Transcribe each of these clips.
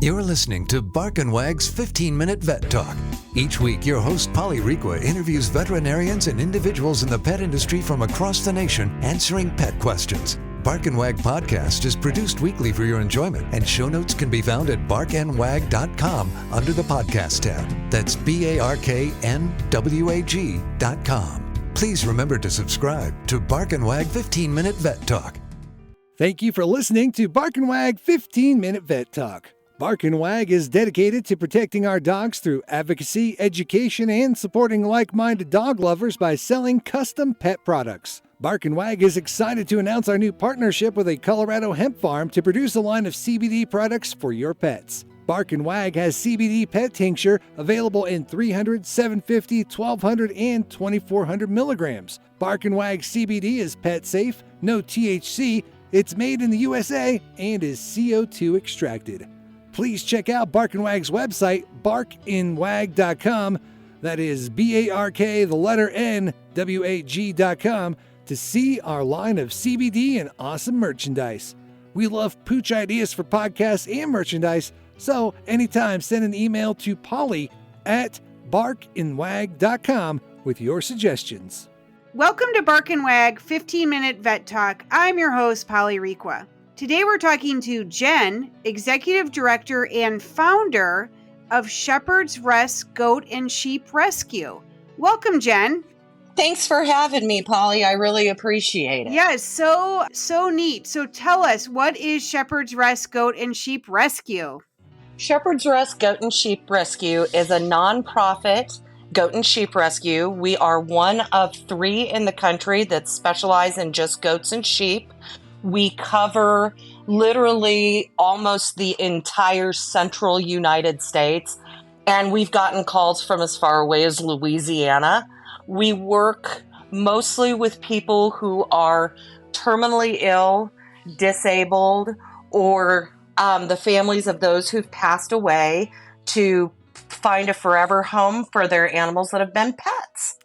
You're listening to Bark and Wag's 15-Minute Vet Talk. Each week, your host, Polly Requa, interviews veterinarians and individuals in the pet industry from across the nation answering pet questions. Bark and Wag podcast is produced weekly for your enjoyment, and show notes can be found at barkandwag.com under the podcast tab. That's BARKNWAG.com. Please remember to subscribe to Bark and Wag 15-Minute Vet Talk. Thank you for listening to Bark and Wag 15-Minute Vet Talk. Bark and Wag is dedicated to protecting our dogs through advocacy, education, and supporting like-minded dog lovers by selling custom pet products. Bark and Wag is excited to announce our new partnership with a Colorado hemp farm to produce a line of CBD products for your pets. Bark and Wag has CBD pet tincture available in 300, 750, 1200, and 2400 milligrams. Bark and Wag CBD is pet safe, no THC, it's made in the USA, and is CO2 extracted. Please check out Bark and Wag's website, barkandwag.com. That is BARK, to see our line of CBD and awesome merchandise. We love pooch ideas for podcasts and merchandise, so anytime send an email to Polly at barkandwag.com with your suggestions. Welcome to Bark and Wag 15-Minute Vet Talk. I'm your host, Polly Requa. Today we're talking to Jen, Executive Director and Founder of Shepherd's Rest Goat and Sheep Rescue. Welcome, Jen. Thanks for having me, Polly. I really appreciate it. Yes, so neat. So tell us, what is Shepherd's Rest Goat and Sheep Rescue? Shepherd's Rest Goat and Sheep Rescue is a nonprofit goat and sheep rescue. We are one of 3 in the country that specialize in just goats and sheep. We cover literally almost the entire central United States, and we've gotten calls from as far away as Louisiana. We work mostly with people who are terminally ill, disabled, or the families of those who've passed away to find a forever home for their animals that have been pets.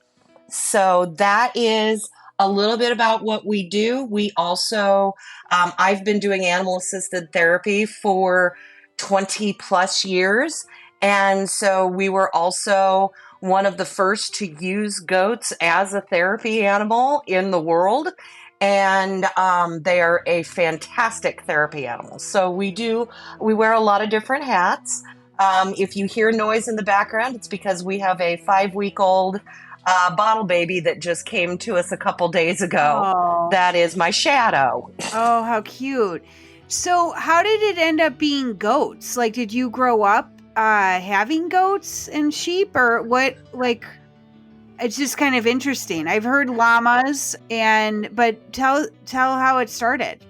So that is a little bit about what we do. We also, I've been doing animal-assisted therapy for 20 plus years. And so we were also one of the first to use goats as a therapy animal in the world. And they are a fantastic therapy animal. So we wear a lot of different hats. If you hear noise in the background, it's because we have a 5-week-old bottle baby that just came to us a couple days ago. Oh. That is my shadow. Oh, how cute. So how did it end up being goats? Like, did you grow up having goats and sheep, or what? Like, it's just kind of interesting. I've heard llamas, but tell how it started.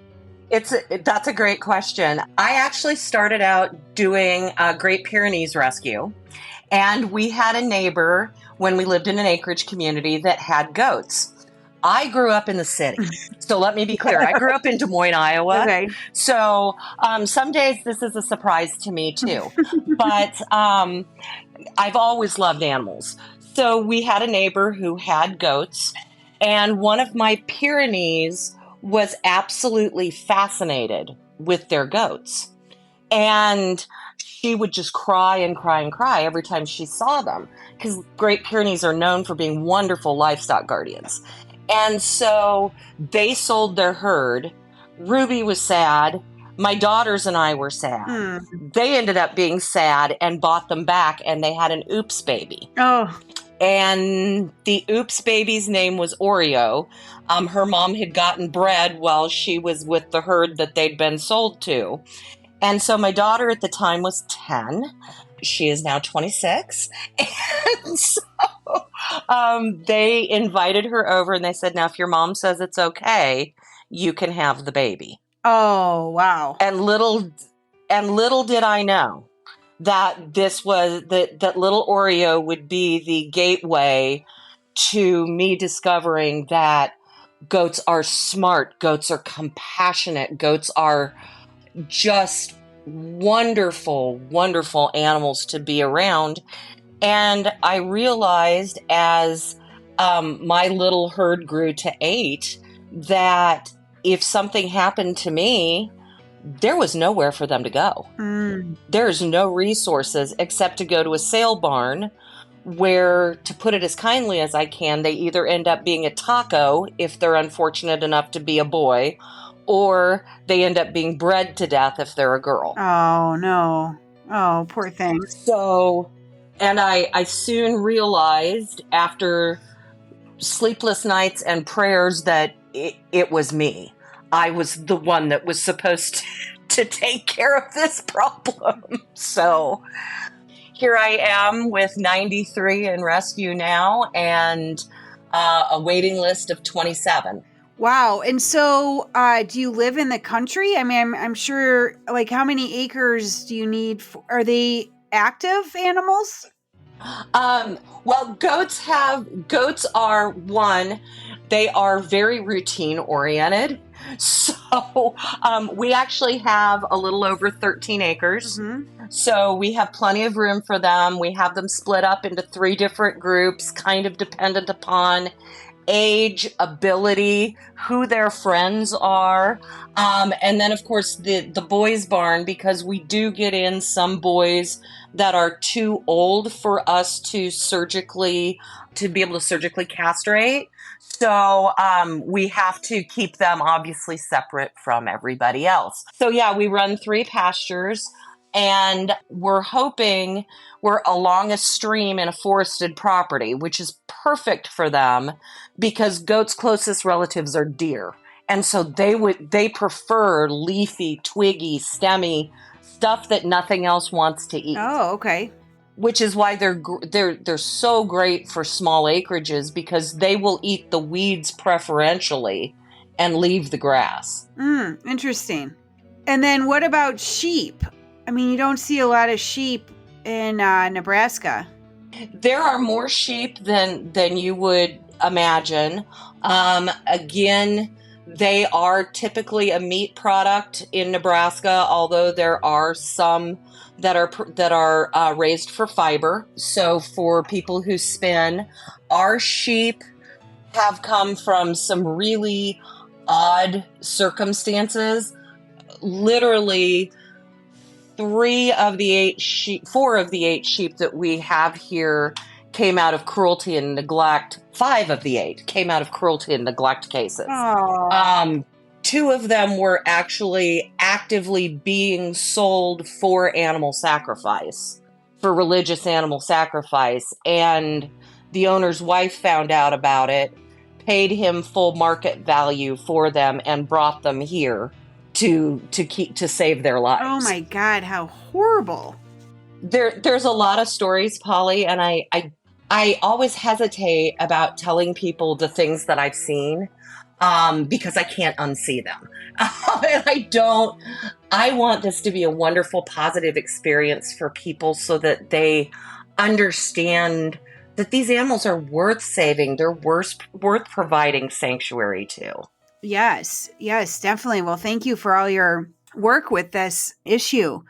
That's a great question. I actually started out doing Great Pyrenees rescue, and we had a neighbor when we lived in an acreage community that had goats. I grew up in the city. So let me be clear. I grew up in Des Moines, Iowa. Okay. So some days this is a surprise to me too. But I've always loved animals. So we had a neighbor who had goats, and one of my Pyrenees was absolutely fascinated with their goats. And she would just cry and cry and cry every time she saw them, because Great Pyrenees are known for being wonderful livestock guardians. And so they sold their herd. Ruby was sad. My daughters and I were sad. They ended up being sad and bought them back, and they had an oops baby. Oh. And the oops baby's name was Oreo. Her mom had gotten bred while she was with the herd that they'd been sold to. And so my daughter at the time was 10. She is now 26. And so they invited her over, and they said, now, if your mom says it's okay, you can have the baby. Oh, wow. And little did I know that this was that little Oreo would be the gateway to me discovering that goats are smart, goats are compassionate, goats are just wonderful, wonderful animals to be around. And I realized as my little herd grew to 8 that if something happened to me, there was nowhere for them to go. There's no resources except to go to a sale barn where, to put it as kindly as I can, they either end up being a taco if they're unfortunate enough to be a boy, or they end up being bred to death if they're a girl. Oh, no. Oh, poor thing. So, and I soon realized after sleepless nights and prayers that it was me. I was the one that was supposed to take care of this problem. So here I am with 93 in rescue now and a waiting list of 27. Wow. And so do you live in the country? I mean, I'm sure, like, how many acres do you need? Are they active animals? Well, goats are one, they are very routine oriented. So we actually have a little over 13 acres. Mm-hmm. So we have plenty of room for them. We have them split up into 3 different groups, kind of dependent upon age, ability, who their friends are. And then, of course, the boys' barn, because we do get in some boys that are too old for us to be able to surgically castrate. So we have to keep them obviously separate from everybody else. So yeah, we run 3 pastures. And we're hoping we're along a stream in a forested property, which is perfect for them because goats' closest relatives are deer. And so they prefer leafy, twiggy, stemmy stuff that nothing else wants to eat. Oh, okay. Which is why they're so great for small acreages, because they will eat the weeds preferentially and leave the grass. Interesting. And then what about sheep? I mean, you don't see a lot of sheep in Nebraska. There are more sheep than you would imagine. Again, they are typically a meat product in Nebraska, although there are some that are raised for fiber. So for people who spin, our sheep have come from some really odd circumstances. Literally, 4 of the 8 sheep that we have here came out of cruelty and neglect. 5 of the 8 came out of cruelty and neglect cases. 2 of them were actually actively being sold for animal sacrifice, for religious animal sacrifice. And the owner's wife found out about it, paid him full market value for them, and brought them here to save their lives. Oh my God, how horrible. There's a lot of stories, Polly, and I always hesitate about telling people the things that I've seen because I can't unsee them. And I want this to be a wonderful, positive experience for people so that they understand that these animals are worth saving. They're worth providing sanctuary to. Yes, definitely. Well, thank you for all your work with this issue.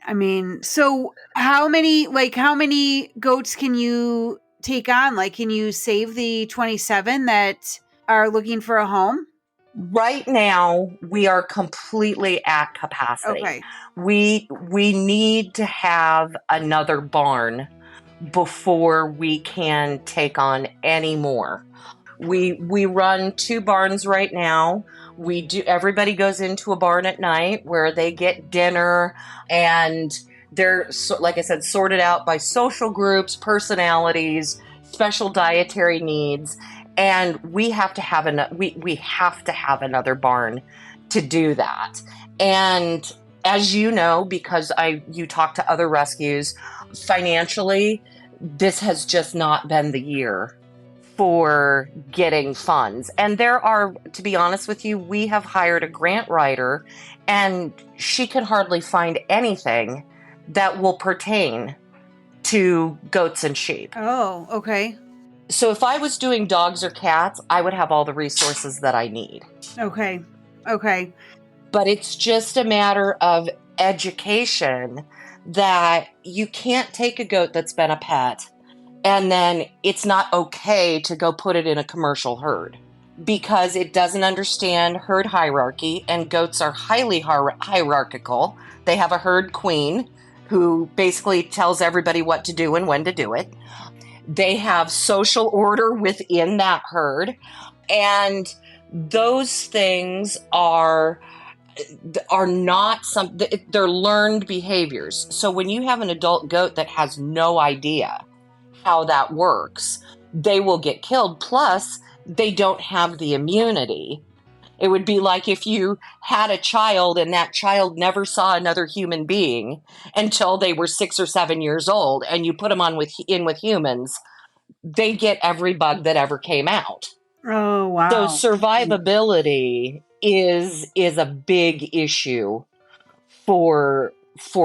I mean, so how many goats can you take on? Like, can you save the 27 that are looking for a home? Right now, we are completely at capacity. Okay. We need to have another barn before we can take on any more. We run 2 barns right now. Everybody goes into a barn at night where they get dinner, and they're, like I said, sorted out by social groups, personalities, special dietary needs, and we have to have another barn to do that. And as you know, because you talk to other rescues, financially, this has just not been the year for getting funds. And there are, to be honest with you, we have hired a grant writer, and she can hardly find anything that will pertain to goats and sheep. Oh, okay. So if I was doing dogs or cats, I would have all the resources that I need. Okay. But it's just a matter of education that you can't take a goat that's been a pet and then it's not okay to go put it in a commercial herd. because it doesn't understand herd hierarchy, and goats are highly hierarchical. They have a herd queen who basically tells everybody what to do and when to do it. They have social order within that herd, and those things are not they're learned behaviors. So when you have an adult goat that has no idea how that works, they will get killed. Plus, they don't have the immunity. It would be like if you had a child and that child never saw another human being until they were 6 or 7 years old, and you put them in with humans, they get every bug that ever came out. Oh, wow. So survivability is a big issue for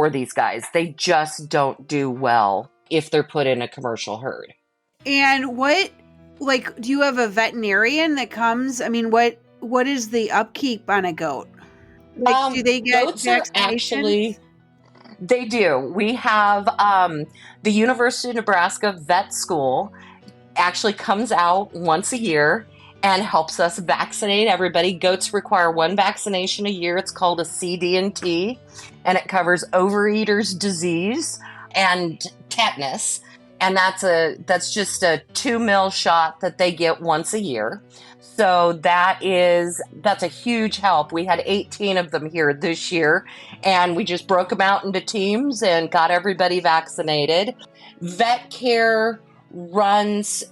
these guys. They just don't do well if they're put in a commercial herd. And do you have a veterinarian that comes? I mean, what is the upkeep on a goat? Like, do they get vaccinations? They do. We have the University of Nebraska Vet School actually comes out once a year and helps us vaccinate everybody. Goats require one vaccination a year. It's called a CD&T, and it covers overeaters disease and tetanus. And that's just a 2 ml shot that they get once a year. So that's a huge help. We had 18 of them here this year, and we just broke them out into teams and got everybody vaccinated. Vet care runs,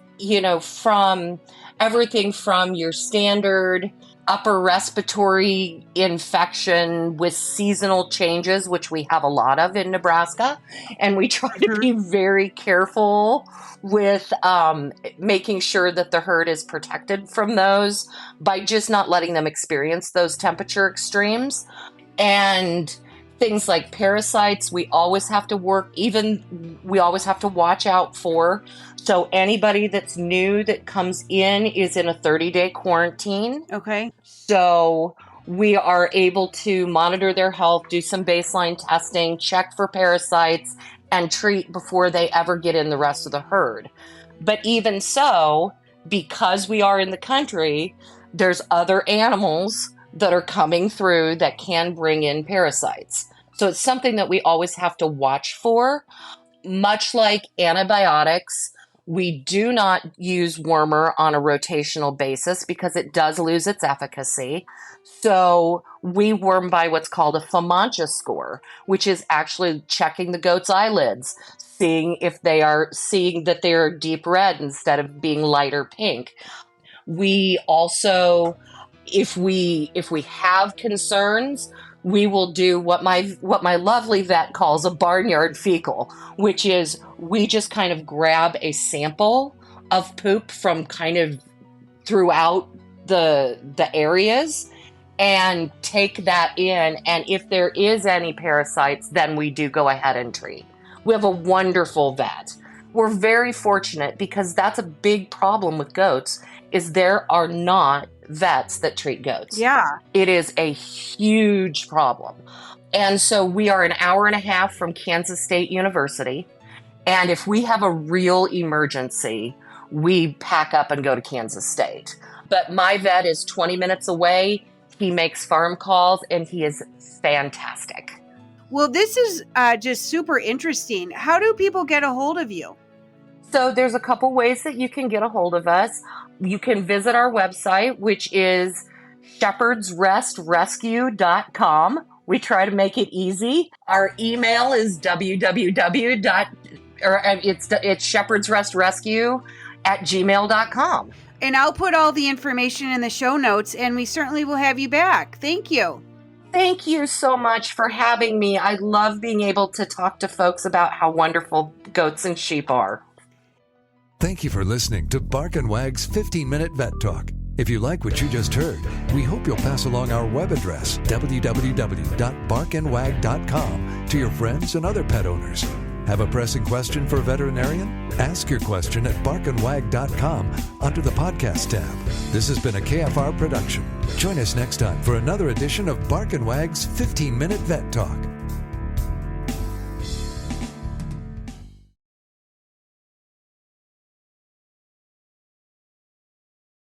from everything from your standard upper respiratory infection with seasonal changes, which we have a lot of in Nebraska. And we try to be very careful with making sure that the herd is protected from those by just not letting them experience those temperature extremes. And things like parasites, we always have to watch out for. So anybody that's new that comes in is in a 30-day quarantine. Okay. So we are able to monitor their health, do some baseline testing, check for parasites, and treat before they ever get in the rest of the herd. But even so, because we are in the country, there's other animals that are coming through that can bring in parasites. So it's something that we always have to watch for. Much like antibiotics, we do not use wormer on a rotational basis because it does lose its efficacy. So we worm by what's called a Fomantia score, which is actually checking the goat's eyelids, seeing that they are deep red instead of being lighter pink. We also, if we have concerns, we will do what my lovely vet calls a barnyard fecal, which is we just kind of grab a sample of poop from kind of throughout the areas and take that in. And if there is any parasites, then we do go ahead and treat. We have a wonderful vet. We're very fortunate because that's a big problem with goats is there are not vets that treat goats. Yeah. It is a huge problem. And so we are an hour and a half from Kansas State University. And if we have a real emergency, we pack up and go to Kansas State. But my vet is 20 minutes away. He makes farm calls and he is fantastic. Well, this is just super interesting. How do people get a hold of you? So there's a couple ways that you can get a hold of us. You can visit our website, which is shepherdsrestrescue.com. We try to make it easy. Our email is it's shepherdsrestrescue@gmail.com. And I'll put all the information in the show notes, and we certainly will have you back. Thank you. Thank you so much for having me. I love being able to talk to folks about how wonderful goats and sheep are. Thank you for listening to Bark and Wag's 15-Minute Vet Talk. If you like what you just heard, we hope you'll pass along our web address, www.barkandwag.com, to your friends and other pet owners. Have a pressing question for a veterinarian? Ask your question at barkandwag.com under the podcast tab. This has been a KFR production. Join us next time for another edition of Bark and Wag's 15-Minute Vet Talk.